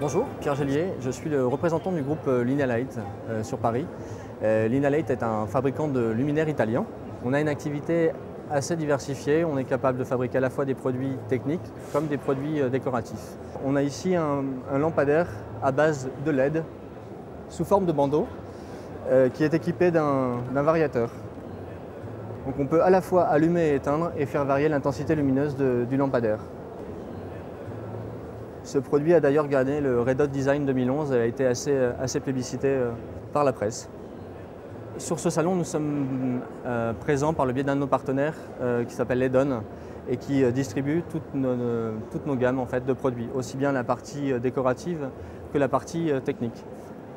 Bonjour, Pierre Gélier, je suis le représentant du groupe Linealight sur Paris. Linealight est un fabricant de luminaires italien. On a une activité assez diversifiée, on est capable de fabriquer à la fois des produits techniques comme des produits décoratifs. On a ici un lampadaire à base de LED sous forme de bandeau qui est équipé d'un variateur. Donc on peut à la fois allumer et éteindre et faire varier l'intensité lumineuse du lampadaire. Ce produit a d'ailleurs gagné le Red Dot Design 2011 et a été assez plébiscité par la presse. Sur ce salon, nous sommes présents par le biais d'un de nos partenaires qui s'appelle Ledon et qui distribue toutes nos gammes en fait, de produits, aussi bien la partie décorative que la partie technique.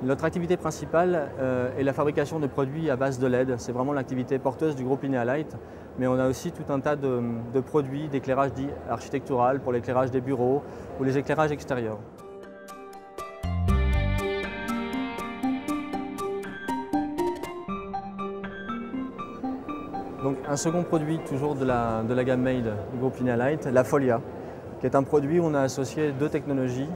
Notre activité principale est la fabrication de produits à base de LED. C'est vraiment l'activité porteuse du groupe Linealight, mais on a aussi tout un tas de produits d'éclairage dit architectural pour l'éclairage des bureaux ou les éclairages extérieurs. Donc, un second produit toujours de la gamme Made du groupe Linealight, la Folia, qui est un produit où on a associé deux technologies,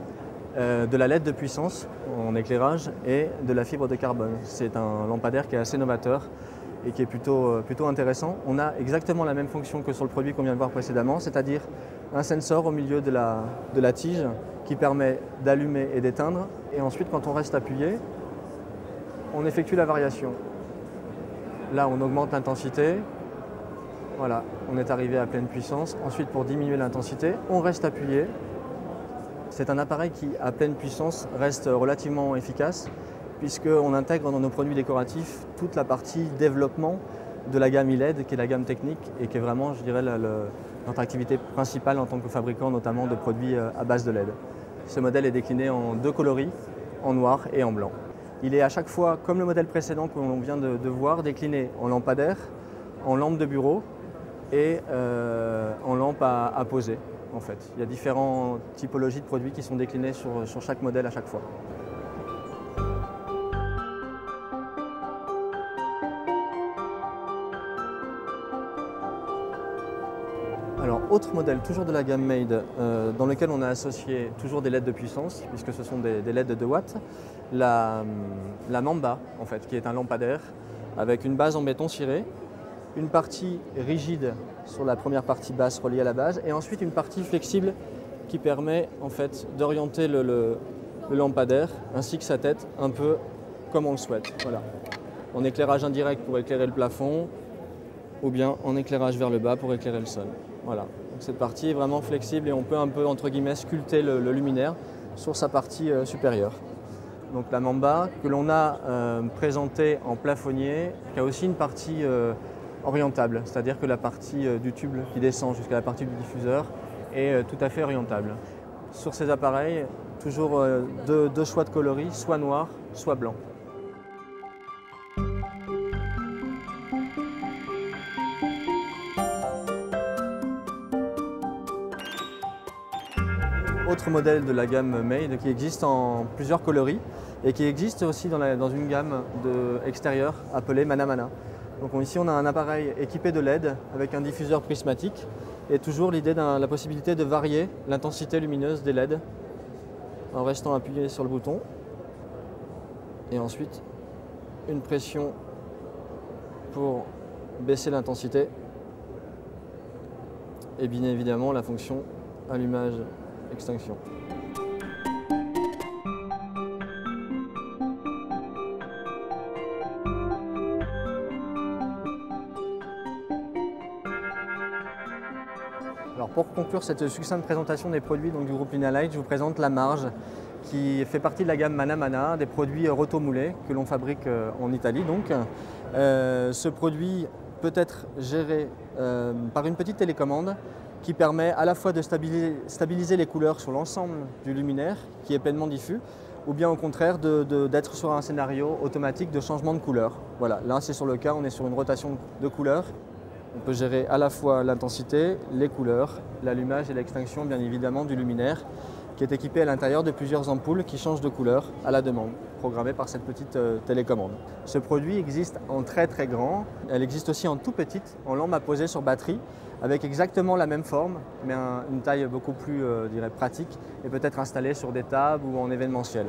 de la LED de puissance en éclairage et de la fibre de carbone. C'est un lampadaire qui est assez novateur et qui est plutôt intéressant. On a exactement la même fonction que sur le produit qu'on vient de voir précédemment, c'est-à-dire un sensor au milieu de la tige qui permet d'allumer et d'éteindre. Et ensuite, quand on reste appuyé, on effectue la variation. Là, on augmente l'intensité. Voilà, on est arrivé à pleine puissance. Ensuite, pour diminuer l'intensité, on reste appuyé. C'est un appareil qui, à pleine puissance, reste relativement efficace puisqu'on intègre dans nos produits décoratifs toute la partie développement de la gamme LED, qui est la gamme technique et qui est vraiment, je dirais, notre activité principale en tant que fabricant, notamment de produits à base de LED. Ce modèle est décliné en deux coloris, en noir et en blanc. Il est à chaque fois, comme le modèle précédent que l'on vient de voir, décliné en lampadaire, en lampe de bureau et en lampe à poser. En fait, il y a différentes typologies de produits qui sont déclinés sur chaque modèle à chaque fois. Alors, autre modèle, toujours de la gamme Made, dans lequel on a associé toujours des LED de puissance, puisque ce sont des LED de 2 watts, la Mamba, en fait, qui est un lampadaire avec une base en béton ciré, une partie rigide sur la première partie basse reliée à la base et ensuite une partie flexible qui permet en fait d'orienter le lampadaire ainsi que sa tête un peu comme on le souhaite. Voilà. En éclairage indirect pour éclairer le plafond ou bien en éclairage vers le bas pour éclairer le sol. Voilà. Donc cette partie est vraiment flexible et on peut un peu entre guillemets sculpter le luminaire sur sa partie supérieure. Donc la Mamba que l'on a présentée en plafonnier, qui a aussi une partie orientable, c'est-à-dire que la partie du tube qui descend jusqu'à la partie du diffuseur est tout à fait orientable. Sur ces appareils, toujours deux choix de coloris, soit noir, soit blanc. Autre modèle de la gamme Made qui existe en plusieurs coloris et qui existe aussi dans une gamme extérieure appelée Mana Mana. Donc ici on a un appareil équipé de LED avec un diffuseur prismatique et toujours l'idée de la possibilité de varier l'intensité lumineuse des LED en restant appuyé sur le bouton et ensuite une pression pour baisser l'intensité et bien évidemment la fonction allumage-extinction. Alors pour conclure cette succincte présentation des produits du groupe Linealight, je vous présente la Marge qui fait partie de la gamme Mana Mana, des produits rotomoulés que l'on fabrique en Italie. Ce produit peut être géré par une petite télécommande qui permet à la fois de stabiliser les couleurs sur l'ensemble du luminaire qui est pleinement diffus ou bien au contraire d'être sur un scénario automatique de changement de couleur. Voilà, là c'est sur le cas, on est sur une rotation de couleurs. On peut gérer à la fois l'intensité, les couleurs, l'allumage et l'extinction bien évidemment du luminaire qui est équipé à l'intérieur de plusieurs ampoules qui changent de couleur à la demande, programmées par cette petite télécommande. Ce produit existe en très grand, elle existe aussi en tout petite, en lampe à poser sur batterie, avec exactement la même forme, mais une taille beaucoup plus pratique et peut-être installée sur des tables ou en événementiel.